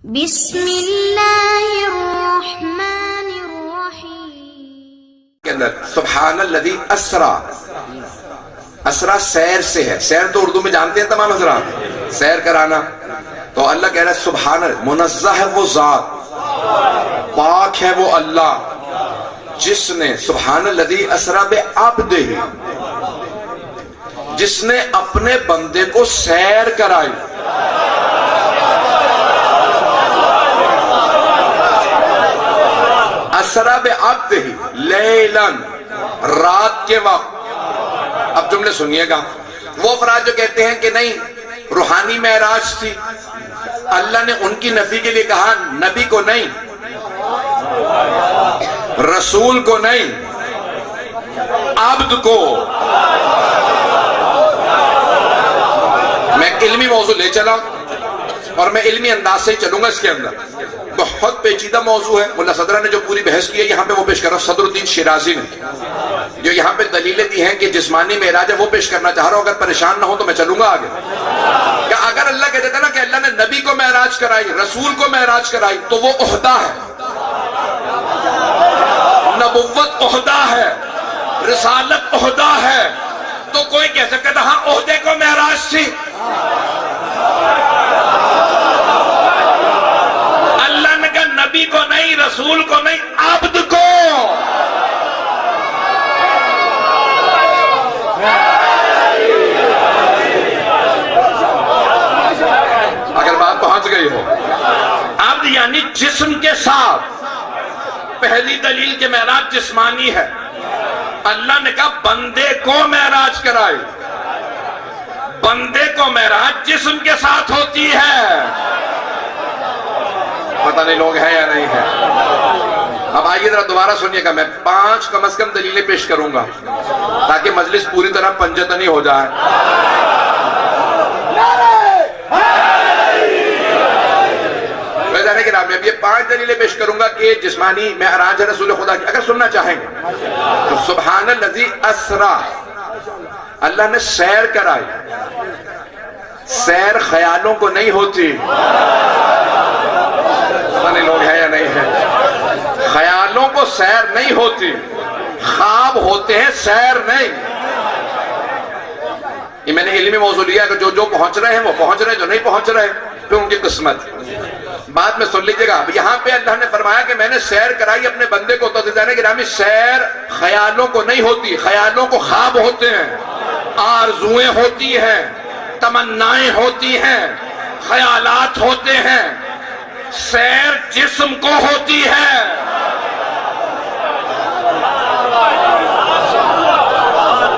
बिस्मिल्लाहिर्रहमानिर्रहीम के अंदर सुब्हानल्लज़ी अस्रा, असरा सैर से है। सैर तो उर्दू में जानते हैं तमाम हज़रात, सैर कराना। तो अल्लाह कह रहा है सुब्हान, मुनज़्ज़ह है वो जात, पाक है वो अल्लाह जिसने सुब्हानल्लज़ी अस्रा बिअब्दिही, जिसने अपने बंदे को सैर कराई। असरा बिअब्दिही लैलन, रात के वक्त। अब जुमले सुनिएगा। वो अफराद जो कहते हैं कि नहीं रूहानी मेराज थी, अल्लाह ने उनकी नफी के लिए कहा नबी को नहीं, रसूल को नहीं, अब्द को। मैं इल्मी मौजू ले चला और मैं इल्मी अंदाज से ही चलूंगा। इसके अंदर बहुत पेचीदा मौजू है। मुल्ला सदरा ने जो पूरी बहस की है यहाँ पे वो पेश कर रहा हूं। सदरुद्दीन शिराजी ने जो यहाँ पे दलीलें दी हैं कि जिस्मानी मेराज है वो पेश करना चाह रहा हूं। अगर परेशान ना हो तो मैं चलूंगा आगे। क्या अगर अल्लाह कह देता ना कि अल्लाह ने नबी को मेराज कराई, रसूल को मेराज कराई, तो वो ओहदा है, नबुव्वत ओहदा है, रिसालत ओहदा है। तो कोई कह सकता था हाँ ओहदे को मेराज थी। अल्लाह ने कहा नबी को नहीं, रसूल को नहीं, अब्द को। अगर बात पहुंच गई हो, अब्द यानी जिस्म के साथ। पहली दलील के मेराज जिस्मानी है। अल्लाह ने कहा बंदे को मेराज कराए। बंदे को मेराज जिस्म के साथ होती है। पता नहीं लोग हैं या नहीं है। अब आइए जरा दोबारा सुनिएगा। मैं 5 कम से कम दलीलें पेश करूंगा ताकि मजलिस पूरी तरह पंजतनी हो जाए। जाने के नाम में अब ये 5 दलीलें पेश करूंगा कि जिस्मानी मेराज है रसूल खुदा की। अगर सुनना चाहेंगे तो सुब्हानल्लज़ी अस्रा, अल्लाह ने सैर कराई। सैर ख्यालों को नहीं होती। पता नहीं लोग हैं या नहीं है। ख्यालों को सैर नहीं होती, ख्वाब होते हैं, सैर नहीं। ये मैंने इल्मी मौजू लिया कि जो पहुंच रहे हैं वो पहुंच रहे हैं, जो नहीं पहुंच रहे फिर उनकी किस्मत। बात में सुन लीजिएगा। यहाँ पे अल्लाह ने फरमाया कि मैंने सैर कराई अपने बंदे को। तो जाने की नामी सैर ख्यालों को नहीं होती, ख्यालों को ख्वाब होते हैं, आरज़ुएं होती हैं, तमन्नाएं होती हैं, ख्यालात होते हैं। सैर जिस्म को होती है।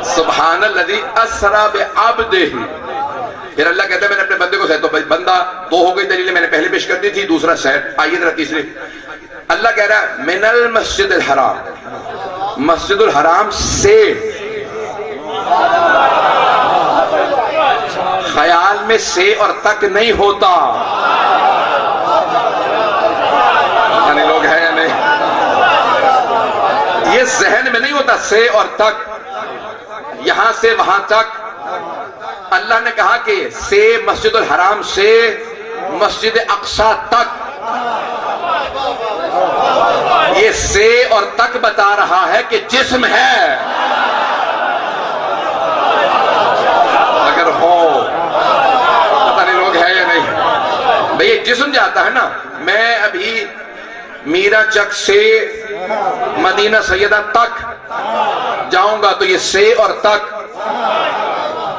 सुब्हानल्लज़ी अस्रा बिअब्दिही। फिर अल्लाह कहता है मैंने अपने बंदे को सैर। तो बंदा 2 हो गई दलीलें, मैंने पहले पेश कर दी थी। दूसरा सैर। आइए जरा तीसरी। अल्लाह कह रहा है मिनल मस्जिदुल हराम, मस्जिदुल हराम से। ख्याल में से और तक नहीं होता। यानी लोग हैं या नहीं। ये जहन में नहीं होता से और तक, यहां से वहां तक। अल्लाह ने कहा कि से मस्जिदुल हराम से मस्जिद अक्सा तक। ये से और तक बता रहा है कि जिस्म है। अगर हो, पता नहीं लोग हैं या नहीं। भाई जिस्म जाता है ना। मैं अभी मीरा चक से मदीना सैयदा तक जाऊंगा तो ये से और तक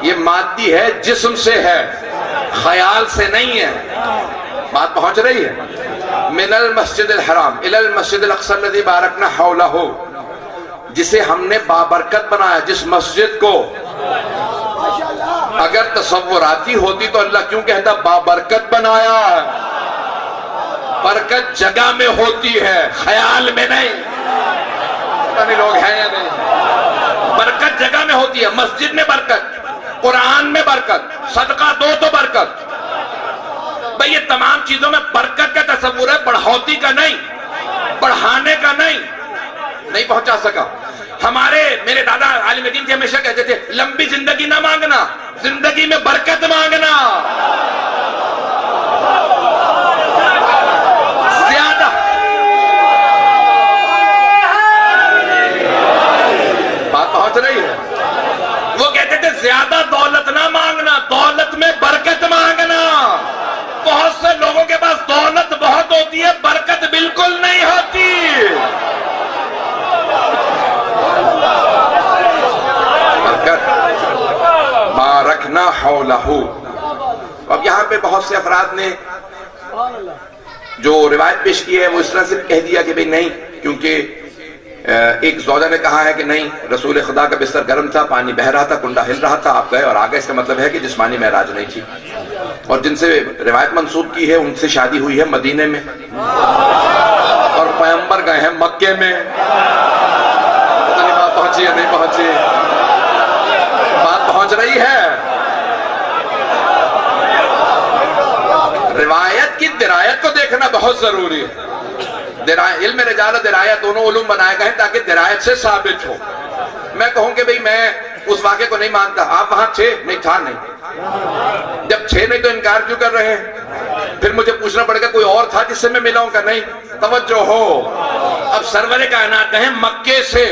ये मादी है, जिस्म से है, ख्याल से नहीं है। बात पहुंच रही है। मिनल मस्जिदिल हराम इलल मस्जिदिल अक्सा लज़ी बारकना हौलहू, जिसे हमने बाबरकत बनाया। जिस मस्जिद को अगर तसव्वुराती होती तो अल्लाह क्यों कहता बाबरकत बनाया। बरकत जगह में होती है, ख्याल में नहीं। पता नहीं लोग हैं या नहीं। बरकत जगह में होती है। मस्जिद में बरकत, कुरान में बरकत, सदका दो तो बरकत। भाई ये तमाम चीजों में बरकत का तस्वुर है, बढ़ोतरी का नहीं, बढ़ाने का नहीं पहुंचा सका। मेरे दादा आलिम दीन थे, हमेशा कहते थे लंबी जिंदगी ना मांगना, जिंदगी में बरकत मांगना। होती है, बरकत बिल्कुल नहीं होती। बरकत बारकना हौलहू। अब यहां पे बहुत से अफराद ने जो रिवायत पेश की है वो इस तरह से कह दिया कि भाई नहीं, क्योंकि एक ज़ौजा ने कहा है कि नहीं, रसूल खुदा का बिस्तर गर्म था, पानी बह रहा था, कुंडा हिल रहा था, आप गए और आ गए। इसका मतलब है कि जिस्मानी महराज नहीं थी। और जिनसे रिवायत मंसूब की है उनसे शादी हुई है मदीने में और पैगंबर गए हैं मक्के में। पता नहीं बात पहुंची या नहीं पहुंची, बात पहुंच रही है। रिवायत की दिरायत को देखना बहुत जरूरी है। इल्म रिजाल और दिरायत दोनों उलूम बनाए गए हैं ताकि दिरायत से साबित हो। मैं कहूं कि भाई मैं उस वाक़े को नहीं मानता, आप वहां थे? नहीं था। नहीं, जब थे नहीं तो इनकार क्यों कर रहे हैं? फिर मुझे पूछना पड़ेगा कोई और था जिससे मैं मिला हूं का? नहीं, तवज्जो हो। अब सरवरे कायनात गए मक्के से,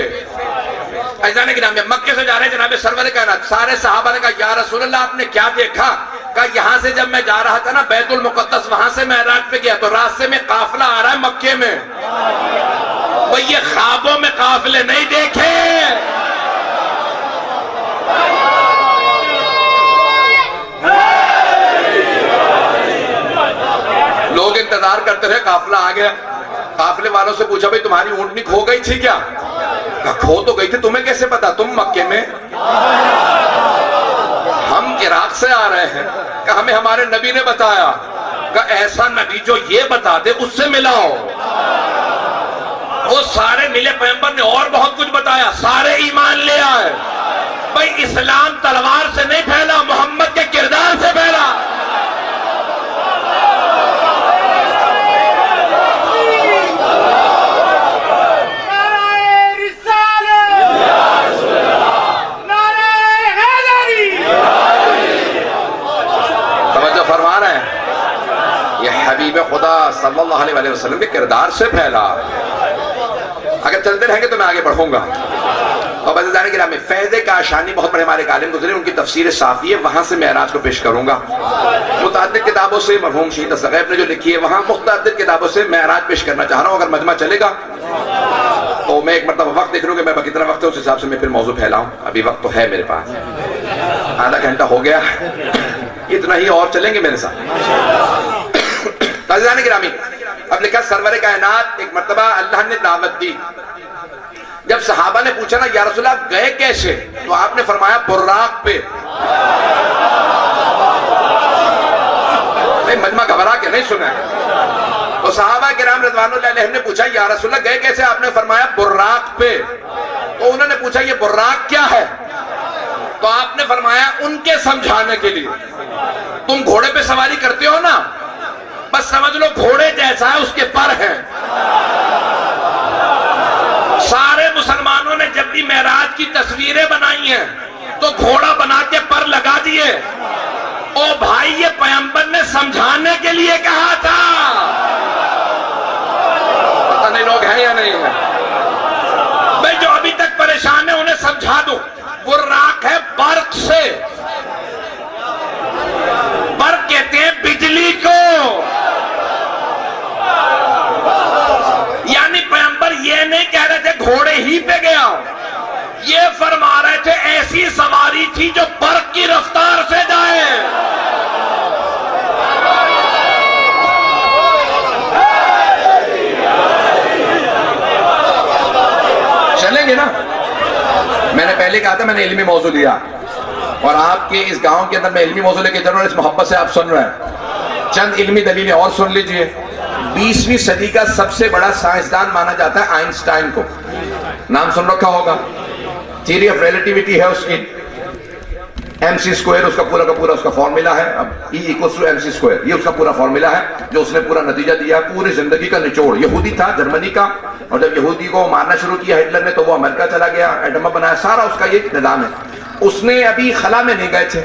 अज़ान के नाम में मक्के से जा रहे हैं जनाब सरवरे कायनात। सारे सहाबा ने कहा या रसूल अल्लाह आपने क्या देखा? कहा यहां से जब मैं जा रहा था ना बैतुल मुक़द्दस, वहां से मेराज पे गया तो रास्ते में काफिला आ रहा है मक्के में। भाई ये ख्वाबों में काफिले नहीं देखे। लोग इंतजार करते रहे, काफिला आ गया। काफिले वालों से पूछा भाई तुम्हारी ऊंटनी खो गई थी क्या? कहा खो तो गई थी, तुम्हें कैसे पता? तुम मक्के में? हम इराक से आ रहे हैं। कहा हमें हमारे नबी ने बताया। कहा ऐसा नबी जो ये बता दे उससे मिलाओ। वो सारे मिले, पैगंबर ने और बहुत कुछ बताया, सारे ईमान ले आए। भाई इस्लाम तलवार से नहीं फैला, मोहम्मद के किरदार से फैला। फरमा रहे हैं ये हबीब खुदा सल्लल्लाहु अलैहि वसल्लम के किरदार से फैला। अगर चलते रहेंगे तो मैं आगे बढ़ूंगा। और बज़ाने के नाम में फैज़े का आशानी बहुत बड़े हमारे आलिम गुजरे, उनकी तफसीर साफी है, वहां से मेराज को पेश करूंगा। मुतअद्दिद किताबों से मरहूम शहीद सगैब ने जो लिखी है वहां मुतअद्दिद किताबों से मेराज पेश करना चाह रहा हूं। अगर मजमा चलेगा तो मैं एक मरतबा वक्त देख लूँ कि मैं कितना वक्त है, उस हिसाब से मैं फिर मौजू फैलाऊं। अभी वक्त तो है मेरे पास, आधा घंटा हो गया, इतना ही और चलेंगे मेरे साथ। ताज़िदान गिरामी, अब लिखा सरवरे कायनात एक मर्तबा अल्लाह ने दावत दी। जब सहाबा ने पूछा ना या रसूलल्लाह गए कैसे, तो आपने फरमाया बुर्राक पे। नहीं मजमा घबरा के नहीं सुना। तो सहाबा किराम रिज़वानुल्लाह अलैहिम ने पूछा या रसूलल्लाह गए कैसे, आपने फरमाया बुर्राक पे। तो उन्होंने पूछा ये बुर्राक क्या है? तो आपने फरमाया उनके समझाने के लिए, तुम घोड़े पे सवारी करते हो ना, बस समझ लो घोड़े जैसा है, उसके पर है। सारे मुसलमानों ने जब भी मेराज की तस्वीरें बनाई हैं तो घोड़ा बना के पर लगा दिए। ओ भाई ये पैगंबर ने समझाने के लिए कहा था। पता नहीं लोग हैं या नहीं है। भाई जो अभी तक परेशान है उन्हें समझा दो। बुर्राक है बर्क से, बर्क कहते हैं बिजली को। यानी पैगंबर ये नहीं कह रहे थे घोड़े ही पे गया, ये फरमा रहे थे ऐसी सवारी थी जो बर्क की रफ्तार से जाए। चलेंगे ना? मैंने पहले कहा था मैंने इल्मी मौजू लिया और आपके इस गांव के अंदर मैं इल्मी मौजू लेके चल रहा हूं, इस मोहब्बत से आप सुन रहे हैं। चंद इल्मी दलीलें और सुन लीजिए। 20वीं सदी का सबसे बड़ा साइंसदान माना जाता है आइंस्टाइन को, नाम सुन रखा होगा। थ्योरी ऑफ रिलेटिविटी है उसकी, mc² उसका पूरा का पूरा उसका फॉर्मूला है। अब E = mc², ये उसका पूरा फॉर्मूला है जो उसने पूरा नतीजा दिया। पूरी जिंदगी का निचोड़, यहूदी था जर्मनी का, और जब यहूदी को मारना शुरू किया हिटलर ने तो वो अमेरिका चला गया, एटम बनाया, सारा उसका ये निजाम है। उसने अभी खला में नहीं गए थे,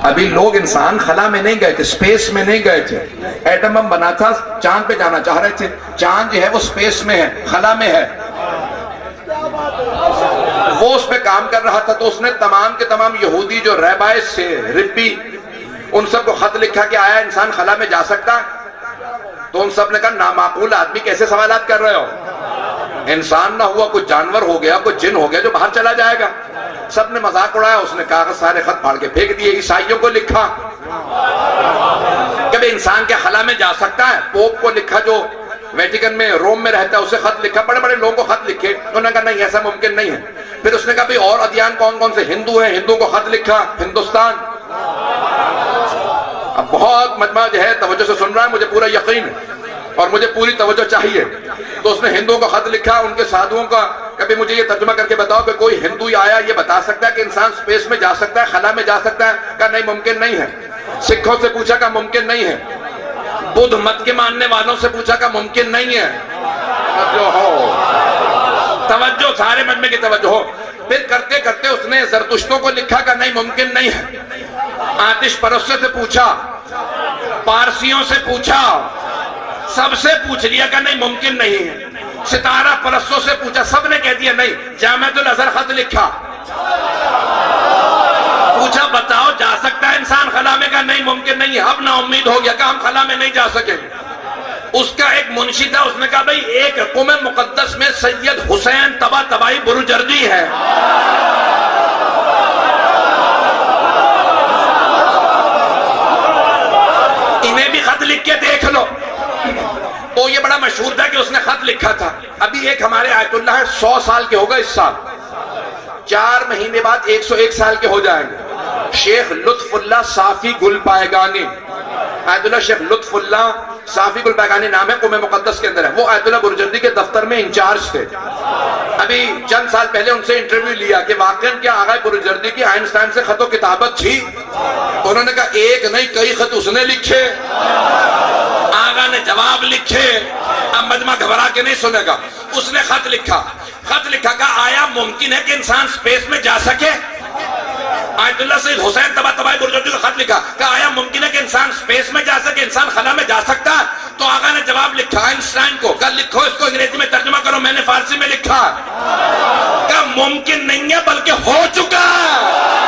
अभी लोग इंसान खला में नहीं गए थे, स्पेस में नहीं गए थे। एटम बम बना था, चांद पे जाना चाह रहे थे। चांद जो है वो स्पेस में है, खला में है। वो उस पे काम कर रहा था तो उसने तमाम के तमाम यहूदी जो रैबाइस से रिब्बी, उन सबको खत लिखा कि आया इंसान खला में जा सकता। तो उन सब ने कहा नामाकूल आदमी कैसे सवालात कर रहे हो, इंसान ना हुआ कुछ जानवर हो गया, कुछ जिन हो गया जो बाहर चला जाएगा। सब ने मजाक उड़ाया, उसने कागज सारे खत फाड़ के फेंक दिए। ईसाइयों को लिखा कभी इंसान के खला में जा सकता है, पोप को लिखा जो वेटिकन में रोम में रहता है उसे खत लिखा, बड़े बड़े लोगों को खत लिखे, उन्होंने कहा नहीं ऐसा मुमकिन नहीं है। फिर उसने कहा भाई और अध्ययन कौन कौन से हिंदू हैं, हिंदुओं को खत लिखा, हिंदुस्तान। अब बहुत मजमा जो है तवज्जो से सुन रहा है, मुझे पूरा यकीन है और मुझे पूरी तवज्जो चाहिए। तो उसने हिंदुओं को खत लिखा, उनके साधुओं का, कभी मुझे ये तर्जुमा करके बताओ कि कोई हिंदू आया ये बता सकता है कि इंसान स्पेस में जा सकता है, खला में जा सकता है? कहा नहीं मुमकिन नहीं है। सिखों से पूछा का मुमकिन नहीं है, बुद्ध मत के मानने वालों से पूछा का मुमकिन नहीं है। जो हो तवज्जो, सारे मजमे की तवज्जो हो। फिर करते करते उसने जरतुश्तों को लिखा का नहीं मुमकिन नहीं है। आतिश परस्तों से पूछा, पारसियों से पूछा, सबसे पूछ लिया का नहीं मुमकिन नहीं है। सितारा परस्तों से पूछा, सबने कह दिया नहीं। जामिअतुल अज़हर खत लिखा, पूछा बताओ जा सकता है इंसान खला में? का नहीं मुमकिन नहीं है। अब ना उम्मीद हो गया कि हम खला में नहीं जा सकेंगे। उसका एक मुंशी था, उसने कहा भाई एक हुक्म मुकद्दस में सैयद हुसैन तबातबाई बुरुजर्दी है, इन्हें भी खत लिख के देख लो। तो ये बड़ा मशहूर था कि उसने खत लिखा था। अभी एक हमारे आयतुल्लाह है 100 साल के होगा इस साल, 4 महीने बाद 101 साल के हो जाएंगे। शेख लुत्फुल्लाह साफी गुल पायगानी, आयतुल्लाह शेख लुत्फुल्लाह साफी गुल पायगानी नाम है, कुमे मुकद्दस के अंदर है। वो आयतुल्लाह बुरुजर्दी के दफ्तर में इंचार्ज थे। अभी चंद साल पहले उनसे इंटरव्यू लिया कि वाकई क्या आगा बुरुजर्दी की आइंस्टाइन से खतो किताबत थी? उन्होंने कहा एक नहीं कई खत उसने लिखे, आगा ने जवाब लिखे। अब मजमा घबरा के नहीं सुनेगा। उसने खत लिखा, खत लिखा का आया मुमकिन है कि इंसान स्पेस में जा सके? आयतुल्लाह सैयद हुसैन तबातबाई बुरुजर्दी को खत लिखा कि आया मुमकिन है कि इंसान स्पेस में जा सके, इंसान खला में जा सकता है? तो आगा ने जवाब लिखा आइंस्टाइन को, कल लिखो इसको अंग्रेजी में तर्जुमा करो, मैंने फारसी में लिखा। क्या मुमकिन नहीं है बल्कि हो चुका है।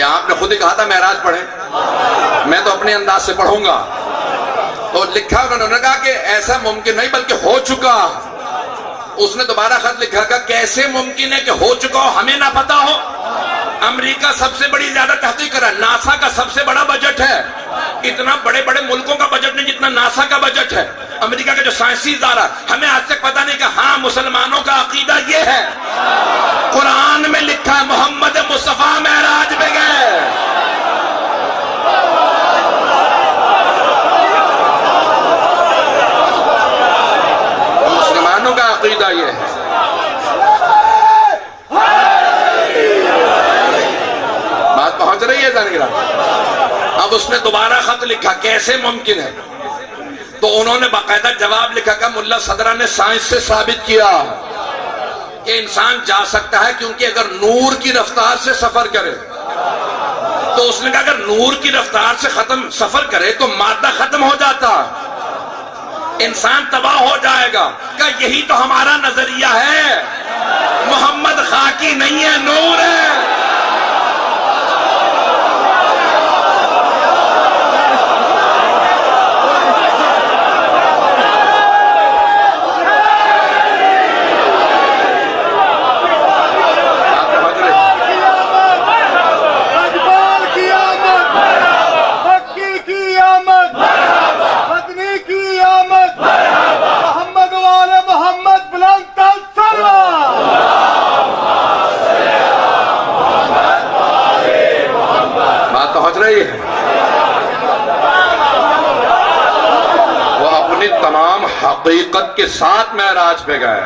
आपने खुद ही कहा था मेराज पढ़े, मैं तो अपने अंदाज से पढ़ूंगा। तो लिखा उन्होंने कहा कि ऐसा मुमकिन नहीं बल्कि हो चुका। उसने दोबारा खत लिखा का कैसे मुमकिन है कि हो चुका हो, हमें ना पता हो? अमेरिका सबसे बड़ी ज्यादा तहकीक कर रहा है, नासा का सबसे बड़ा बजट है, इतना बड़े बड़े मुल्कों का बजट नहीं जितना नासा का बजट है। अमेरिका का जो साइंसी इदारा, हमें आज तक पता नहीं कि हाँ मुसलमानों का अकीदा ये है। कुरान में लिखा है मोहम्मद मुस्तफा मेराज में गए। मुसलमानों का अकीदा ये है। बात पहुंच रही है जानिरा? अब उसने दोबारा खत लिखा कैसे मुमकिन है? तो उन्होंने बाकायदा जवाब लिखा का मुल्ला सदरा ने साइंस से साबित किया कि इंसान जा सकता है, क्योंकि अगर नूर की रफ्तार से सफर करे, तो उसने कहा अगर नूर की रफ्तार से सफर करे तो मादा खत्म हो जाता, इंसान तबाह हो जाएगा। क्या यही तो हमारा नजरिया है? मोहम्मद खाकी नहीं है, नूर है। वो अपनी तमाम हकीकत के साथ मेराज पे गए,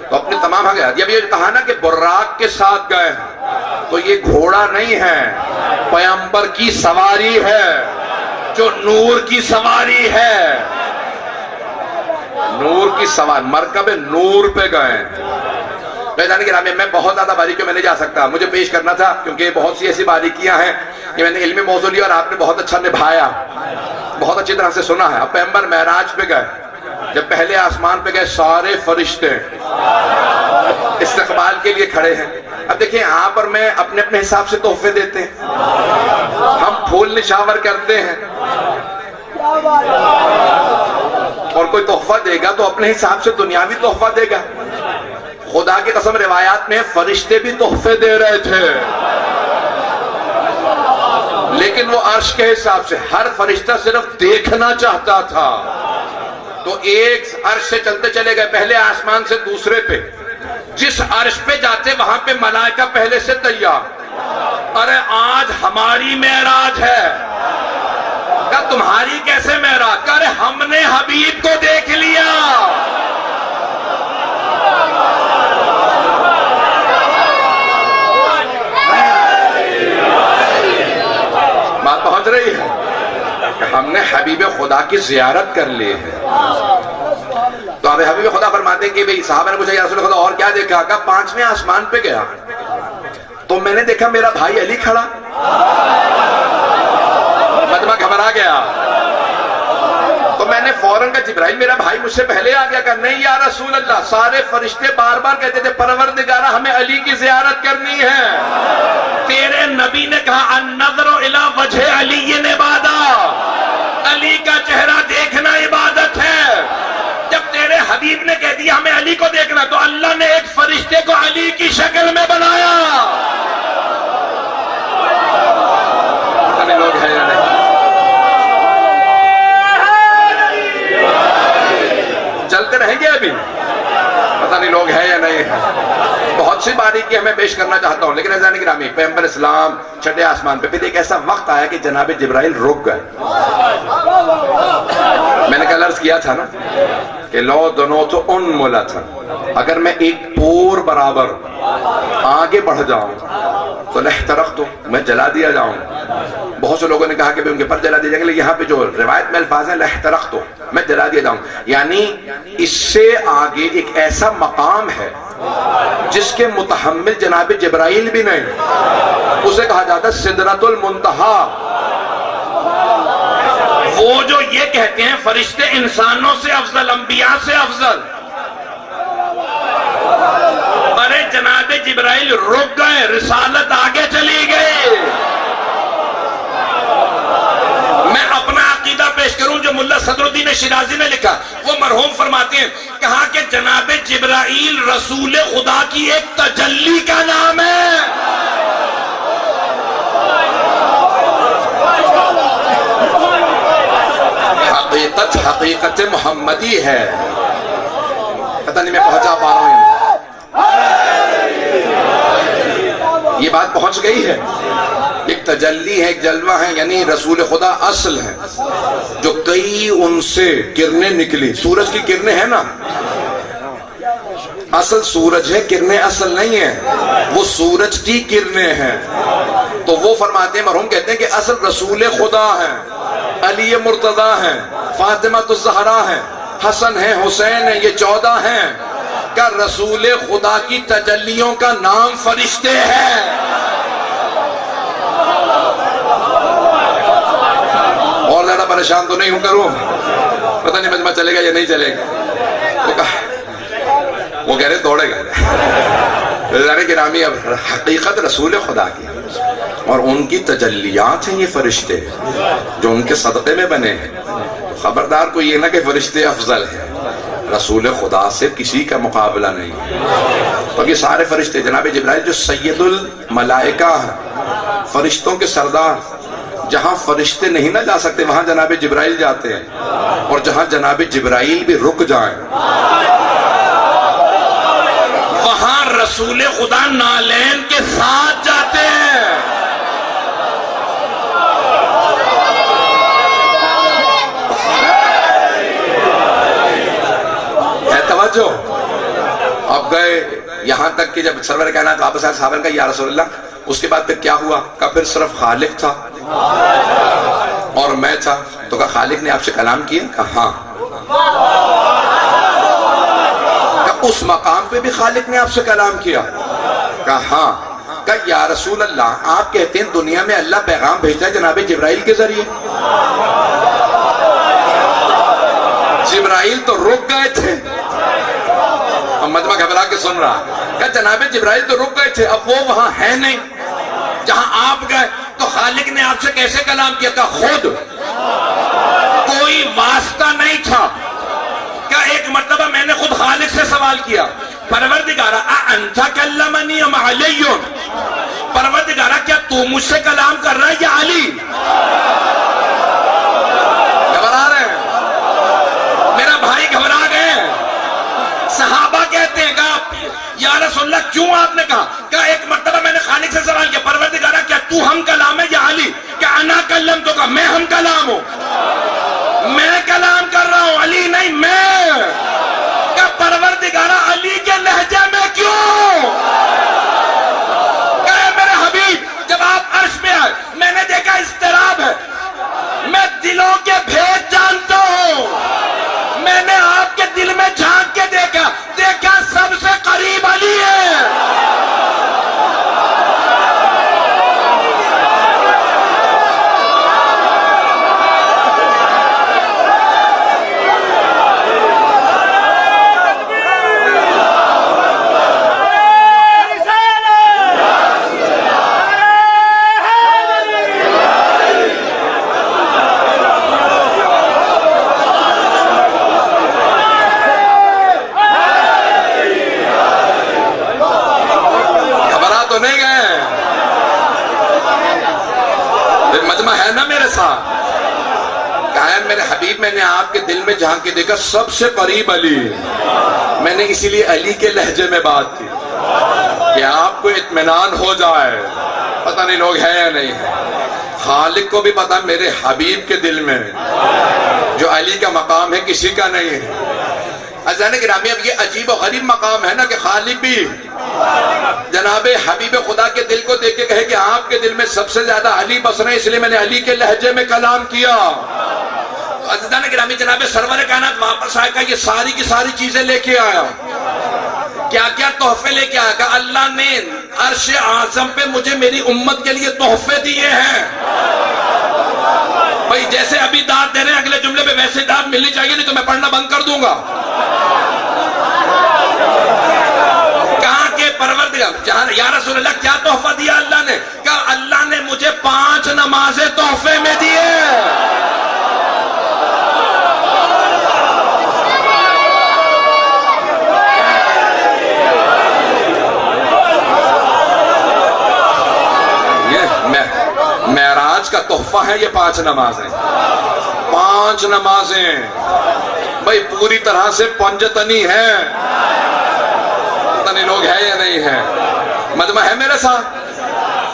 तो अपनी तमाम हकीकत। जब ये कहा ना कि बुर्राक के साथ गए, तो ये घोड़ा नहीं है, पैगंबर की सवारी है, जो नूर की सवारी है। नूर की सवार मरकब नूर पे गए। मैं बहुत ज्यादा बारीकियों में नहीं जा सकता, मुझे पेश करना था क्योंकि बहुत सी ऐसी बारीकियां हैं कि मैंने इल्मी मौजू लिया और आपने बहुत अच्छा निभाया, बहुत अच्छी तरह से सुना है। अब पैगंबर महराज पे गए, जब पहले आसमान पे गए सारे फरिश्ते इस्तकबाल के लिए खड़े हैं। अब देखिए आप और मैं अपने अपने हिसाब से तोहफे देते हैं, हम फूल निशावर करते हैं और कोई तोहफा देगा तो अपने हिसाब से दुनियावी तोहफा देगा। खुदा की कसम रिवायात में फरिश्ते भी तोहफे दे रहे थे, लेकिन वो अर्श के हिसाब से। हर फरिश्ता सिर्फ देखना चाहता था, तो एक अर्श से चलते चले गए पहले आसमान से दूसरे पे। जिस अर्श पे जाते वहां पे मलाइका पहले से तैयार। अरे आज हमारी मेराज है। क्या तुम्हारी कैसे मेराज? अरे हमने हबीब को देख लिया। बात पहुंच रही है कि हमने हबीब खुदा की जियारत कर ली है। तो अब हबीब खुदा फरमाते हैं कि भाई साहब ने पूछा या रसूल खुदा और क्या देखा? कहा 5वें आसमान पे गया तो मैंने देखा मेरा भाई अली खड़ा। मजमा घबरा गया तो मैंने फौरन कहा जिब्राइल मेरा भाई मुझसे पहले आ गया। कहा नहीं या रसूल अल्लाह, सारे फरिश्ते बार बार कहते थे परवरदिगारा हमें अली की जियारत करनी है। तेरे नबी ने कहा अन्नज़रु इला वजह अली इबादा, अली का चेहरा देखना इबादत है। जब तेरे हबीब ने कह दिया हमें अली को देखना, तो अल्लाह ने एक फरिश्ते को अली की शक्ल में बनाया। लोग है या नहीं? चलते रहेंगे अभी, पता नहीं लोग हैं या नहीं है। बहुत सी बारीकी मैं पेश करना चाहता हूं, लेकिन ऐसा नहीं गिरामी पैगंबर इस्लाम छठे आसमान पे। फिर एक ऐसा वक्त आया कि जनाब जिब्राइल रुक गए। मैंने कल अर्ज किया था ना कि लो दोनों तो उन मोला था, अगर मैं एक पोर बराबर आगे बढ़ जाऊं तो लहतरक तो मैं जला दिया जाऊं। बहुत से लोगों ने कहा कि उनके पर जला दिया जाएगा, लेकिन यहाँ पे जो रिवायत में अल्फाज है लहतरक तो मैं जला दिया जाऊं, यानी इससे आगे एक ऐसा मकाम है जिसके मुतहम्मिल जनाब जिब्राइल भी नहीं। उसे कहा जाता है सिदरतुल मुंतहा। वो जो ये कहते हैं फरिश्ते इंसानों से अफजल, अंबिया से अफजल। अरे जनाब जिब्राइल रुक गए, रिसालत आगे चली गई। मैं अपना अकीदा पेश करूं जो मुल्ला सदरुद्दीन शिराजी ने लिखा। वो मरहूम फरमाते हैं, कहा कि जनाब जिब्राइल रसूल खुदा की एक तजल्ली का नाम है। हकीकत मोहम्मदी है। पता नहीं मैं पहुंचा पा रहा हूं, ये बात पहुंच गई है। एक तजल्ली है, एक जलवा है, यानी रसूल खुदा असल है जो कई उनसे किरणें निकली। सूरज की किरणें है ना, असल सूरज है, किरणें असल नहीं है, वो सूरज की किरणें हैं। तो वो फरमाते हैं, मरहूम कहते हैं कि असल रसूल खुदा है, अली मुर्तजा है, फातिमा तो ज़हरा है, हसन है, हुसैन है, ये 14 हैं। क्या रसूल खुदा की तजल्लियों का नाम फरिश्ते हैं? और ज्यादा परेशान तो नहीं हूं करूं, पता नहीं मजमा चलेगा या नहीं चलेगा। वो कह रहे दौड़ेगा। गिरामी अब हकीकत रसूल खुदा की और उनकी तजल्लियात हैं ये फरिश्ते जो उनके सदक़े में बने हैं। खबरदार को ये ना कि फरिश्ते अफजल है, रसूल खुदा से किसी का मुकाबला नहीं है। तो ये सारे फरिश्ते जनाब जिब्राइल जो सैयदुल मलाइका है, फरिश्तों के सरदार, जहां फरिश्ते नहीं ना जा सकते वहां जनाब जिब्राइल जाते हैं, और जहां जनाब जिब्राइल भी रुक जाएं वहां रसूल खुदा नालैन के साथ जाते हैं। तवज्जो। अब गए यहां तक कि जब सरवर कायनात वापस आया, साहब का या रसूल अल्लाह, उसके बाद फिर क्या हुआ? का फिर सिर्फ खालिक था और मैं था। तो कहा खालिक ने आपसे कलाम किया? कहा हाँ। उस मकाम पे भी खालिक ने आपसे कलाम किया? कहा हाँ। कहा या रसूल अल्लाह, आप कहते हैं दुनिया में अल्लाह पैगाम भेजता है जनाब जिब्राइल के जरिए। जिब्राइल तो रुक गए थे। मजमा घबरा के सुन रहा। कहा जनाब जिब्राइल तो रुक गए थे, अब वो वहां है नहीं जहां आप गए, तो खालिक ने आपसे कैसे कलाम किया? था खुद, कोई वास्ता नहीं था। क्या एक मर्तबा मैंने खुद खालिक से सवाल किया, परवरदिगारा अंता कल्लमनी अम अलीयुन, परवरदिगारा क्या तू मुझसे कलाम कर रहा है या अली? घबरा रहे हैं, मेरा भाई घबरा गए। सहाबा कहते हैं कहा या रसूलल्लाह क्यों आपने कहा एक मर्तबा मैंने खालिक से सवाल किया, परवरदिगारा क्या तू हम कलाम है या अली? क्या अना कल्लम तो कहा मैं हम कलाम हूं, मैं कलाम कर रहा हूं, अली नहीं मैं। क्या परवरदिगारा अली के लहजे में क्यों? क्या मेरे हबीब जब आप अर्श में आए मैंने देखा इस्तिराब है, मैं दिलों के भेद जानता हूं, मैंने आपके दिल में झांक के देखा सबसे करीब अली है। है ना मेरे साथ? कहा मेरे हबीब मैंने आपके दिल में झांक के देखा सबसे करीब अली। मैंने इसीलिए अली के लहजे में बात की कि आपको इत्मीनान हो जाए, पता नहीं लोग हैं या नहीं है। खालिक को भी पता मेरे हबीब के दिल में जो अली का मकाम है किसी का नहीं है। अज़ान गिरामी, अब ये अजीब और गरीब मकाम है ना कि खालिक भी जनाबे हबीब खुदा के दिल को देख के कहे कि आपके दिल में सबसे ज्यादा अली बस रहे, इसलिए मैंने अली के लहजे में कलाम किया। तो अज़ान गिरामी जनाबे सरवर कायनात वापस आएगा, ये सारी की सारी चीजें लेके आया। क्या क्या तोहफे लेके आया? अल्लाह ने अर्श आजम पे मुझे मेरी उम्मत के लिए तोहफे दिए हैं। भाई जैसे अभी दाद दे रहे हैं अगले जुमले पे वैसे दाद मिलनी चाहिए, नहीं तो मैं पढ़ना बंद कर दूंगा। कहा के परवरदिगार या रसूलल्लाह क्या तोहफा दिया अल्लाह ने? कहा अल्लाह ने मुझे 5 नमाजें तोहफे में दिए। मेराज का तोहफा है ये 5 नमाजें। 5 नमाजें भाई पूरी तरह से पंजतनी है, पता नहीं लोग है या नहीं है। मजमा है मेरे साथ?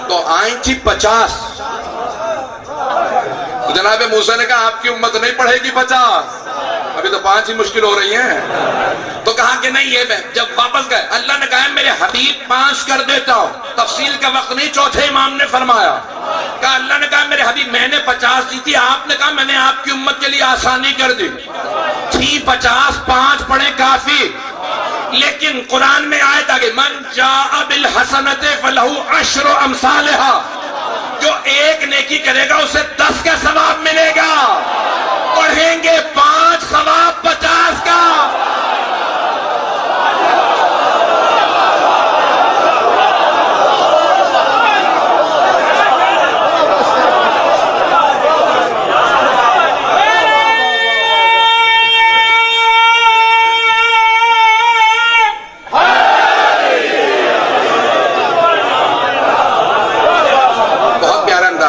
तो आई थी 50। तो जनाब मूसा ने कहा आपकी उम्मत नहीं पढ़ेगी 50, अभी तो 5 ही मुश्किल हो रही हैं। तो कहा कि नहीं ये जब वापस गए अल्लाह ने कहा मेरे हबीब 5 कर देता हूं, तफसील का वक्त नहीं, चौथे इमाम ने फरमाया। कहा अल्लाह ने कहा मेरे हबीब मैंने 50 दी थी, आपने कहा मैंने आपकी उम्मत के लिए आसानी कर दी थी 50, 5 पढ़े काफी। लेकिन कुरान में आयत आगे मन जाअ बिल हसनते फलहु अश्रु अमसालिहा, जो एक नेकी करेगा उसे 10 का सवाब मिलेगा। पढ़ेंगे 5 सवाब 50 का।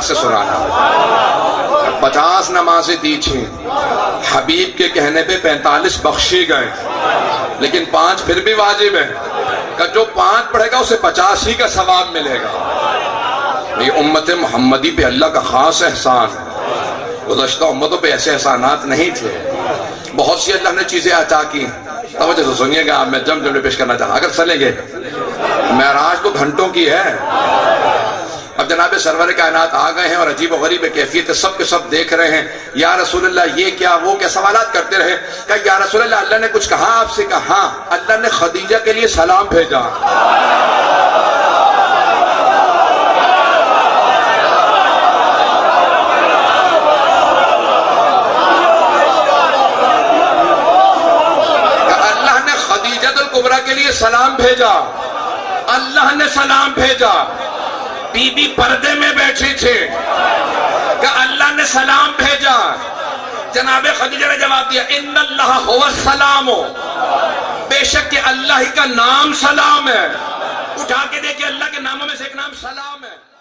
से सुनाना 50 नमाजें दी थी, हबीब के कहने पे 45 बख्शी गए, लेकिन 5 फिर भी वाजिब है कि जो 5 पढ़ेगा उसे 50 ही का सवाब मिलेगा। ये उम्मत मोहम्मदी पे अल्लाह का खास एहसान है। गुज़श्ता उम्मतों पे ऐसे एहसानात नहीं थे। बहुत सी अल्लाह ने चीजें अता की। तवज्जो से सुनिएगा, आप मैं जम पेश करना चाहता। अगर चलेंगे मेराज तो घंटों की है, अब जनाब सरवर कायनात आ गए हैं और अजीब गरीब कैफियत सब के सब देख रहे हैं। या रसूलल्लाह ये क्या वो क्या सवालात करते रहे। कहा या रसूलल्लाह अल्लाह ने कुछ कहा आपसे? कहा हाँ, अल्लाह ने खदीजा के लिए सलाम भेजा। अल्लाह ने खदीजतुल कुबरा के लिए सलाम भेजा। अल्लाह ने सलाम भेजा। बीबी पर्दे में बैठी थी कि अल्लाह ने सलाम भेजा। जनाब खदीजा ने जवाब दिया इन्नल्लाह हुवा सलाम, बेशक कि अल्लाह का नाम सलाम है। उठा के देखिए अल्लाह के नामों में से एक नाम सलाम है।